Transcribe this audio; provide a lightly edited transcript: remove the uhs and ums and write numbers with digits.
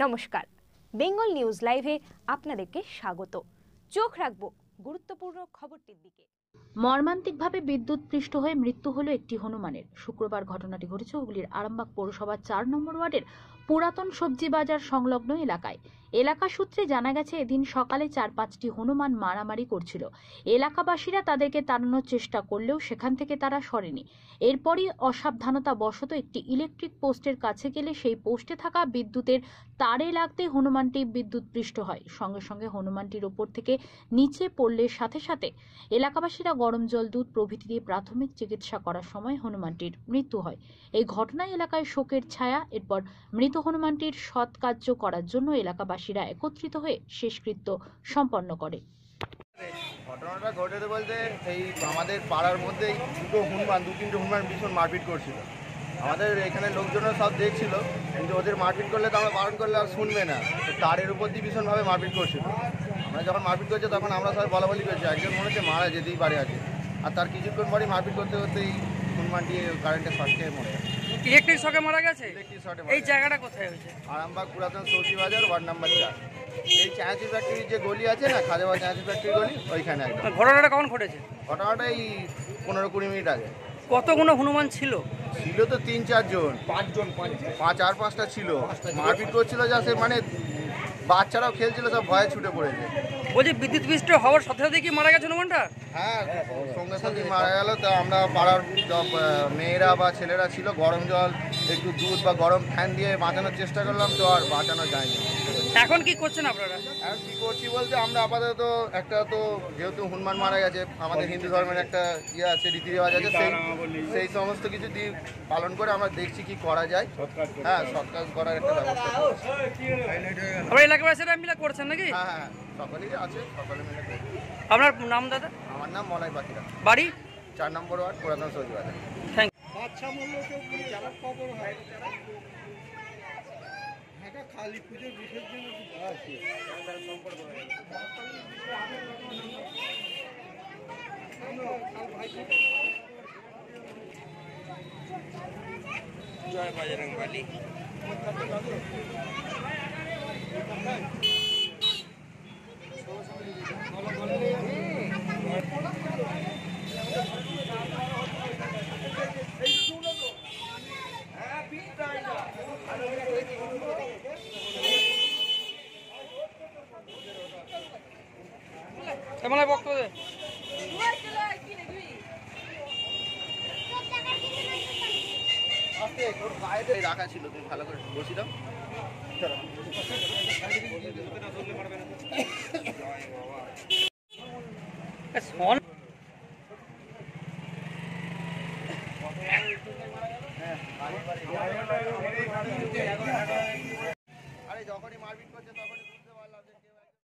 নমস্কার, বেঙ্গল নিউজ লাইভে আপনাদেরকে স্বাগত। চোখ রাখব গুরুত্বপূর্ণ খবরটির দিকে। মর্মান্তিকভাবে বিদ্যুৎপৃষ্ট হয়ে মৃত্যু হলো একটি হনুমানের। শুক্রবার ঘটনাটি ঘটেছে হুগলির আরামবাগ পৌরসভার 4 নম্বর ওয়ার্ডের পুরাতন সবজি বাজার সংলগ্ন এলাকায়। এলাকা সূত্রে জানা গেছে, এদিন সকালে 4-5টি হনুমান মারামারি করছিল। এলাকাবাসীরা তাদেরকে তাড়ানোর চেষ্টা করলেও সেখান থেকে তারা সরেনি। এরপরই অসাবধানতা বশত একটি ইলেকট্রিক পোস্টের কাছে গেলে সেই পোস্টে থাকা বিদ্যুতের তারে লাগতে হনুমানটি বিদ্যুৎপৃষ্ট হয়। সঙ্গে সঙ্গে হনুমানটির ওপর থেকে নিচে পড়লে সাথে সাথে এলাকাবাসীরা গরম জল, দুধ প্রভৃতি দিয়ে প্রাথমিক চিকিৎসা করার সময় হনুমানটির মৃত্যু হয়। এই ঘটনায় এলাকায় শোকের ছায়া। এরপর মৃত হনুমানটির সৎকার্য করার জন্য এলাকাবাসীরা একত্রিত হয়ে শেষকৃত্য সম্পন্ন করে। ঘটনাটা ঘটেছে বলতে এই আমাদের পাড়ার মধ্যেই দু তিনটে হনুমান ভীষণ মারপিট করছিল। আমাদের এখানে লোকজনও সব দেখছিল, কিন্তু ওদের মারপিট করলে তো আমরা বারণ করলে আর শুনবে না। তো তারের উপর দিয়ে ভীষণভাবে মারপিট করছিল। আমরা যখন মারপিট করছে তখন আমরা সবাই বলাবলি করছি একজন মনে হচ্ছে মারা যেতেই পারে আছে। আর তার কিছুক্ষণ পরেই মারপিট করতে করতেই হনুমানটি কারেন্টের শর্ট খেয়ে মরে গেছে। ইলেকট্রিক শকে মারা গেছে। ইলেকট্রিক শর্টে। এই জায়গাটা কোথায় হয়েছে? আরামবাগ পুরাতন সবজি বাজার, ওয়ার্ড নাম্বার 4। এই চানাচি ফ্যাক্টরির যে গলি আছে না, খাজাবা চানাচি ফ্যাক্টরি গলি, ওইখানে একদম। ঘটনাটা কখন ঘটেছে? ঘটনাটা এই 15-20 মিনিট আগে। কতগুলো হনুমান ছিল? ছিল তো 3-4 জন, 4-5টা ছিল। মারপিট করছিল যা, সে মানে বাচ্চারাও খেলছিল, সব ভয়ে ছুটে পড়েছে। বলছি বিদ্যুৎপৃষ্ট হওয়ার সাথে সাথে কি মারা গেছে হনুমানটা? হ্যাঁ, সঙ্গে সঙ্গে মারা গেল। তা আমরা পাড়ার মেয়েরা বা ছেলেরা ছিল, গরম জল, একটু দুধ বা গরম ফ্যান দিয়ে বাঁচানোর চেষ্টা করলাম, তো আর বাঁচানো যায়নি। এখন কি করছেন আপনারা? এখন কী করছি বলতে, আমরা আপাতত একটা তো যেহেতু হনুমান মারা গেছে, আমাদের হিন্দু ধর্মের একটা ইয়ে আছে, রীতি রেওয়াজ আছে, সেই সমস্ত কিছু দিয়ে পালন করে আমরা দেখছি কি করা যায়। হ্যাঁ, সৎকার করার একটা ব্যবস্থা করছি। আপনার এলাকাবাসীরা মিলে করছেন নাকি? হ্যাঁ হ্যাঁ, সকলেই আছে, সকলে মিলে করছি। আপনার নাম দাদা? আমার নাম মলয় পাখিরা, বাড়ি 4 নম্বর ওয়ার্ড, পুরাতন সবজি বাজার। থ্যাংক কালী পুজোর বিসর্জন জয় বাজরং বলি। কেমন বক্তব্য দে? রাখা ছিল, তুমি ভালো করে বসি দাও। আরে যখনই মারপিট করছে তখন